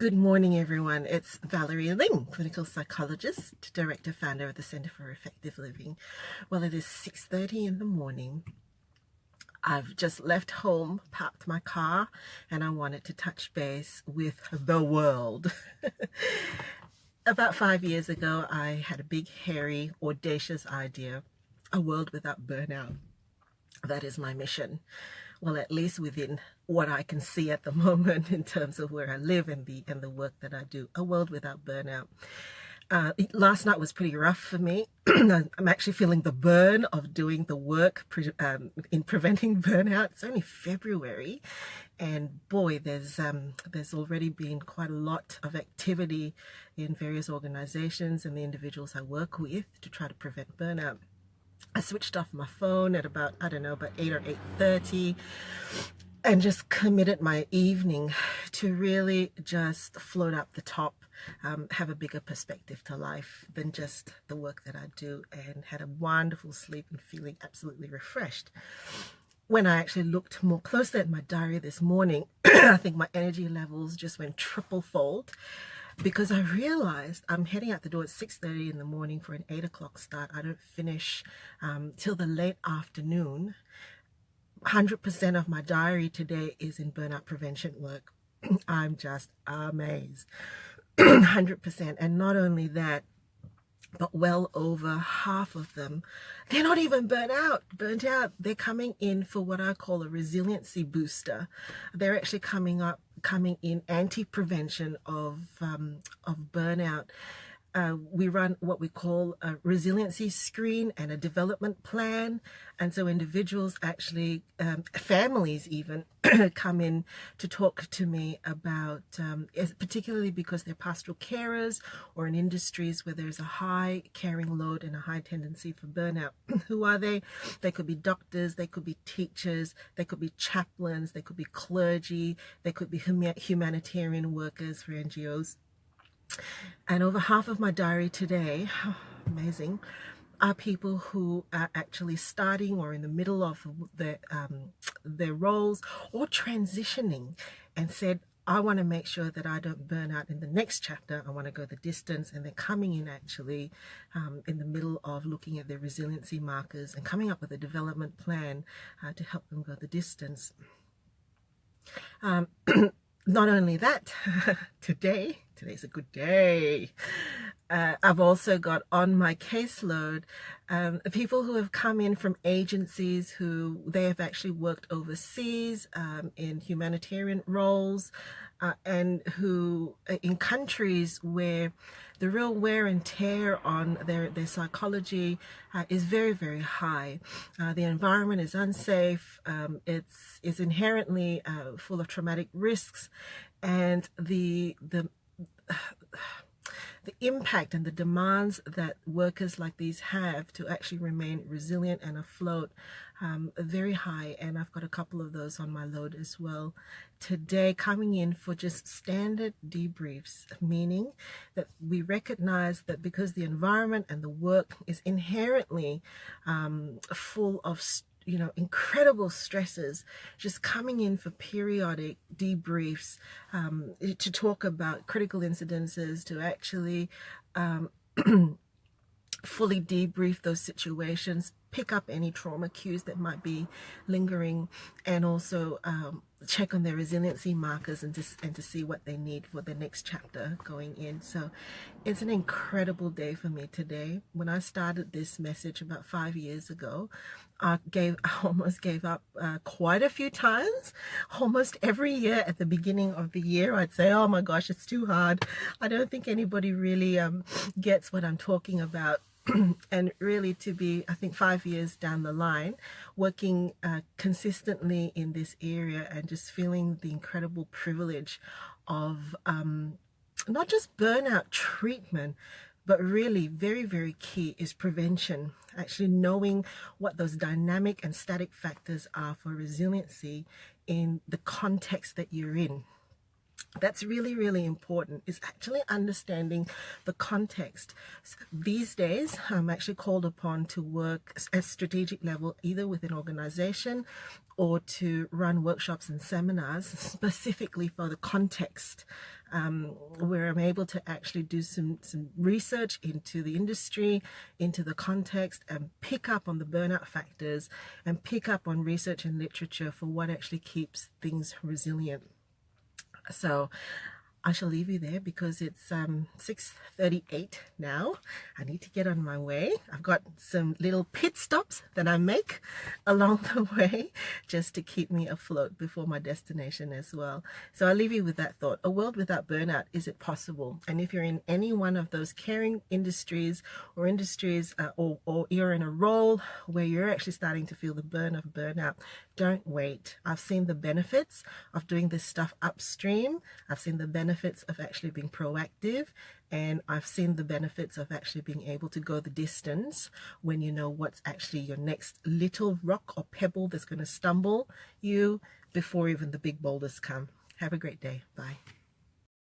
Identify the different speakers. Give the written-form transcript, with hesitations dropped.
Speaker 1: Good morning, everyone. It's Valerie Ling, clinical psychologist, director, founder of the Center for Effective Living. Well, it is 6:30 in the morning. I've just left home, parked my car, and I wanted to touch base with the world. About 5 years ago, I had a big, hairy, audacious idea, a world without burnout. That is my mission. Well, at least within what I can see at the moment in terms of where I live and the work that I do, a world without burnout. Last night was pretty rough for me. I'm actually feeling the burn of doing the work in preventing burnout. It's only February, and boy, there's already been quite a lot of activity in various organizations and the individuals I work with to try to prevent burnout. I switched off my phone at about 8 or 8:30 and just committed my evening to really just float up the top, have a bigger perspective to life than just the work that I do, and had a wonderful sleep and feeling absolutely refreshed. When I actually looked more closely at my diary this morning, I think my energy levels just went triple fold, because I realized I'm heading out the door at 6:30 in the morning for an 8 o'clock start. I don't finish till the late afternoon. 100% of my diary today is in burnout prevention work. I'm just amazed. 100%. And not only that, but well over half of them, they're not even burnt out. They're coming in for what I call a resiliency booster. They're actually coming in anti-prevention of burnout. We run what we call a resiliency screen and a development plan, and so individuals actually, families even, come in to talk to me about, particularly because they're pastoral carers or in industries where there's a high caring load and a high tendency for burnout. Who are they? They could be doctors, they could be teachers, they could be chaplains, they could be clergy, they could be humanitarian workers for NGOs. And over half of my diary today, amazing, are people who are actually starting or in the middle of their roles or transitioning, and said, I want to make sure that I don't burn out in the next chapter. I want to go the distance. And they're coming in actually in the middle of looking at their resiliency markers and coming up with a development plan to help them go the distance. Not only that, today's a good day. I've also got on my caseload people who have come in from agencies who they have actually worked overseas in humanitarian roles, and who in countries where the real wear and tear on their psychology is very, very high. The environment is unsafe. It's inherently full of traumatic risks, and the impact and the demands that workers like these have to actually remain resilient and afloat are very high. And I've got a couple of those on my load as well today, coming in for just standard debriefs, meaning that we recognize that because the environment and the work is inherently full of incredible stresses, just coming in for periodic debriefs to talk about critical incidences, to actually fully debrief those situations, pick up any trauma cues that might be lingering, and also check on their resiliency markers and to see what they need for the next chapter going in. So it's an incredible day for me today. When I started this message about 5 years ago, I almost gave up quite a few times. Almost every year at the beginning of the year, I'd say, oh my gosh, it's too hard. I don't think anybody really gets what I'm talking about. And really to be, I think 5 years down the line, working consistently in this area and just feeling the incredible privilege of not just burnout treatment, but really very, very key is prevention. Actually knowing what those dynamic and static factors are for resiliency in the context that you're in. That's really, really important, is actually understanding the context. So these days, I'm actually called upon to work at strategic level, either with an organization or to run workshops and seminars specifically for the context where I'm able to actually do some research into the industry, into the context, and pick up on the burnout factors and pick up on research and literature for what actually keeps things resilient. So I shall leave you there because it's 6:38 now. I need to get on my way. I've got some little pit stops that I make along the way just to keep me afloat before my destination as well. So I'll leave you with that thought. A world without burnout, is it possible? And if you're in any one of those caring industries or industries or you're in a role where you're actually starting to feel the burn of burnout, don't wait. I've seen the benefits of doing this stuff upstream. I've seen the benefits of actually being proactive, and I've seen the benefits of actually being able to go the distance when you know what's actually your next little rock or pebble that's going to stumble you before even the big boulders come. Have a great day. Bye.